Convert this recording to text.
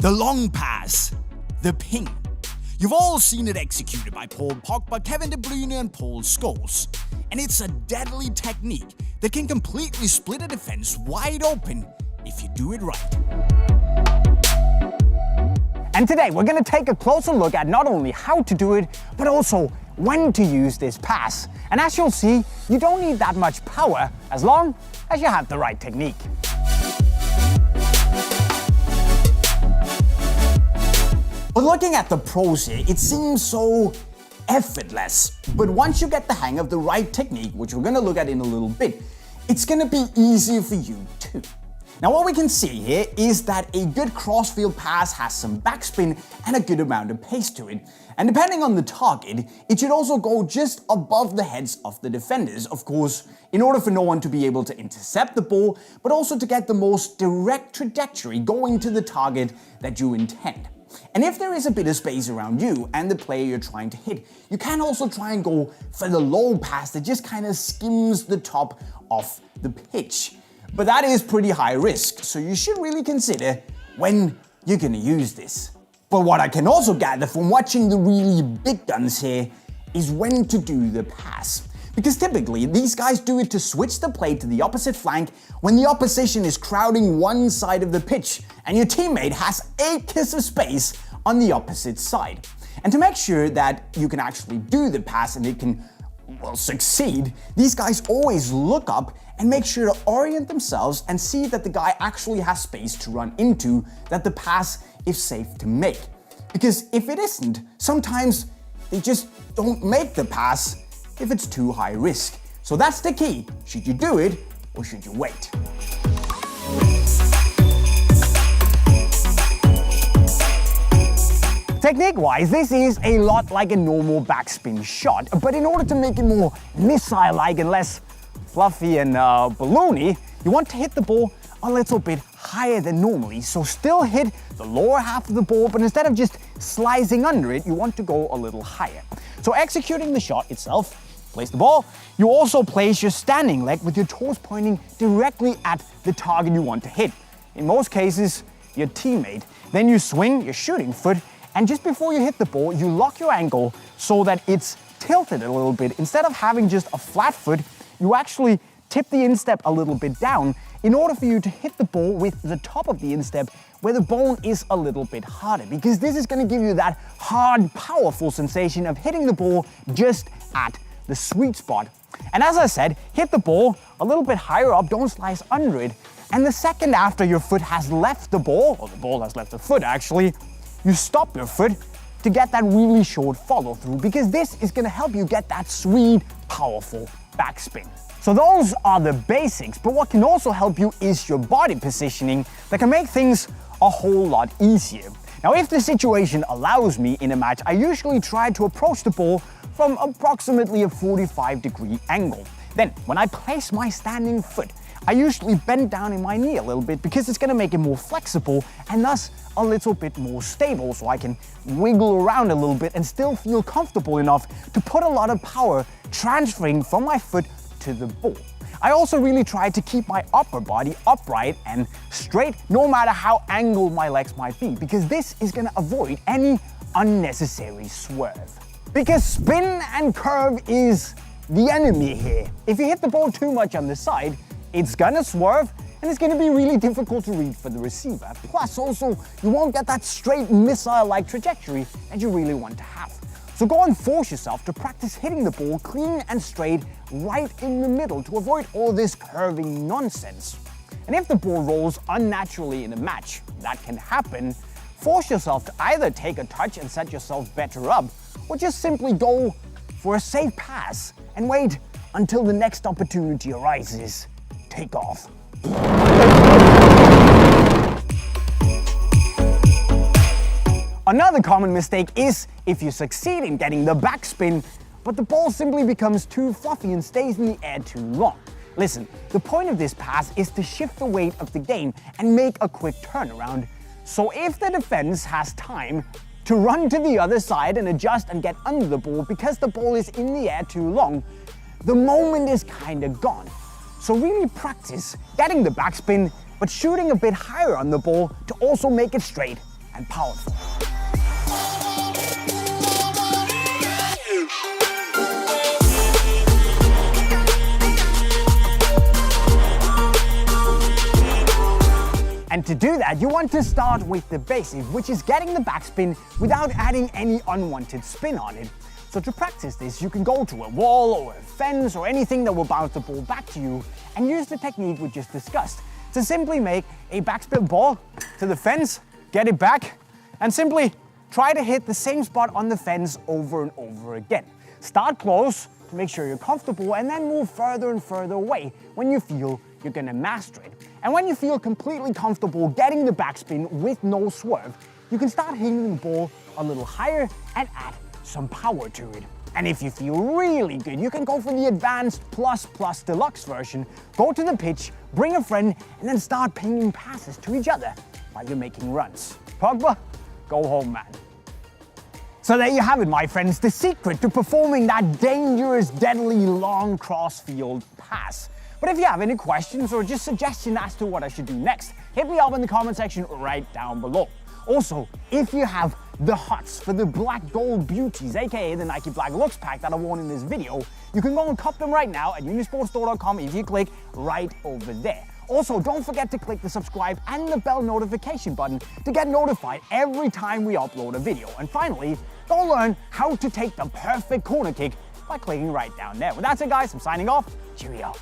The long pass, the ping. You've all seen it executed by Paul Pogba, Kevin De Bruyne and Paul Scholes. And it's a deadly technique that can completely split a defense wide open if you do it right. And today we're going to take a closer look at not only how to do it, but also when to use this pass. And as you'll see, you don't need that much power as long as you have the right technique. But looking at the pros here, it seems so effortless. But once you get the hang of the right technique, which we're going to look at in a little bit, it's going to be easier for you too. Now what we can see here is that a good crossfield pass has some backspin and a good amount of pace to it. And depending on the target, it should also go just above the heads of the defenders, of course, in order for no one to be able to intercept the ball, but also to get the most direct trajectory going to the target that you intend. And if there is a bit of space around you and the player you're trying to hit, you can also try and go for the low pass that just kind of skims the top of the pitch. But that is pretty high risk, so you should really consider when you're going to use this. But what I can also gather from watching the really big guns here is when to do the pass. Because typically, these guys do it to switch the play to the opposite flank when the opposition is crowding one side of the pitch and your teammate has acres of space on the opposite side. And to make sure that you can actually do the pass and it can, well, succeed, these guys always look up and make sure to orient themselves and see that the guy actually has space to run into, that the pass is safe to make. Because if it isn't, sometimes they just don't make the pass if it's too high risk. So that's the key. Should you do it or should you wait? Technique-wise, this is a lot like a normal backspin shot, but in order to make it more missile-like and less fluffy and balloony, you want to hit the ball a little bit higher than normally. So still hit the lower half of the ball, but instead of just slicing under it, you want to go a little higher. So executing the shot itself, place the ball. You also place your standing leg with your toes pointing directly at the target you want to hit. In most cases, your teammate. Then you swing your shooting foot, and just before you hit the ball, you lock your ankle so that it's tilted a little bit. Instead of having just a flat foot, you actually tip the instep a little bit down in order for you to hit the ball with the top of the instep where the bone is a little bit harder, because this is going to give you that hard, powerful sensation of hitting the ball just at the sweet spot. And as I said, hit the ball a little bit higher up, don't slice under it. And the second after your foot has left the ball, or the ball has left the foot actually, you stop your foot to get that really short follow through, because this is going to help you get that sweet, powerful backspin. So those are the basics, but what can also help you is your body positioning that can make things a whole lot easier. Now, if the situation allows me in a match, I usually try to approach the ball from approximately a 45-degree angle. Then, when I place my standing foot, I usually bend down in my knee a little bit because it's going to make it more flexible and thus a little bit more stable, so I can wiggle around a little bit and still feel comfortable enough to put a lot of power transferring from my foot to the ball. I also really try to keep my upper body upright and straight no matter how angled my legs might be, because this is going to avoid any unnecessary swerve. Because spin and curve is the enemy here. If you hit the ball too much on the side, it's gonna swerve and it's gonna be really difficult to read for the receiver. Plus also, you won't get that straight missile-like trajectory that you really want to have. So go and force yourself to practice hitting the ball clean and straight right in the middle to avoid all this curving nonsense. And if the ball rolls unnaturally in a match, that can happen, force yourself to either take a touch and set yourself better up, or just simply go for a safe pass and wait until the next opportunity arises. Take off. Another common mistake is if you succeed in getting the backspin, but the ball simply becomes too fluffy and stays in the air too long. Listen, the point of this pass is to shift the weight of the game and make a quick turnaround. So if the defense has time to run to the other side and adjust and get under the ball because the ball is in the air too long, the moment is kinda gone. So really practice getting the backspin, but shooting a bit higher on the ball to also make it straight and powerful. And to do that, you want to start with the basic, which is getting the backspin without adding any unwanted spin on it. So to practice this, you can go to a wall or a fence or anything that will bounce the ball back to you and use the technique we just discussed to simply make a backspin ball to the fence, get it back, and simply try to hit the same spot on the fence over and over again. Start close to make sure you're comfortable and then move further and further away when you feel you're gonna master it. And when you feel completely comfortable getting the backspin with no swerve, you can start hitting the ball a little higher and add some power to it. And if you feel really good, you can go for the advanced plus deluxe version, go to the pitch, bring a friend, and then start pinging passes to each other while you're making runs. Pogba, go home, man. So there you have it, my friends, the secret to performing that dangerous, deadly long cross-field pass. But if you have any questions or just suggestions as to what I should do next, hit me up in the comment section right down below. Also, if you have the hots for the black gold beauties, aka the Nike Black Looks pack that I won in this video, you can go and cop them right now at unisportstore.com if you click right over there. Also, don't forget to click the subscribe and the bell notification button to get notified every time we upload a video. And finally, go learn how to take the perfect corner kick by clicking right down there. With that said, guys, I'm signing off. Cheerio.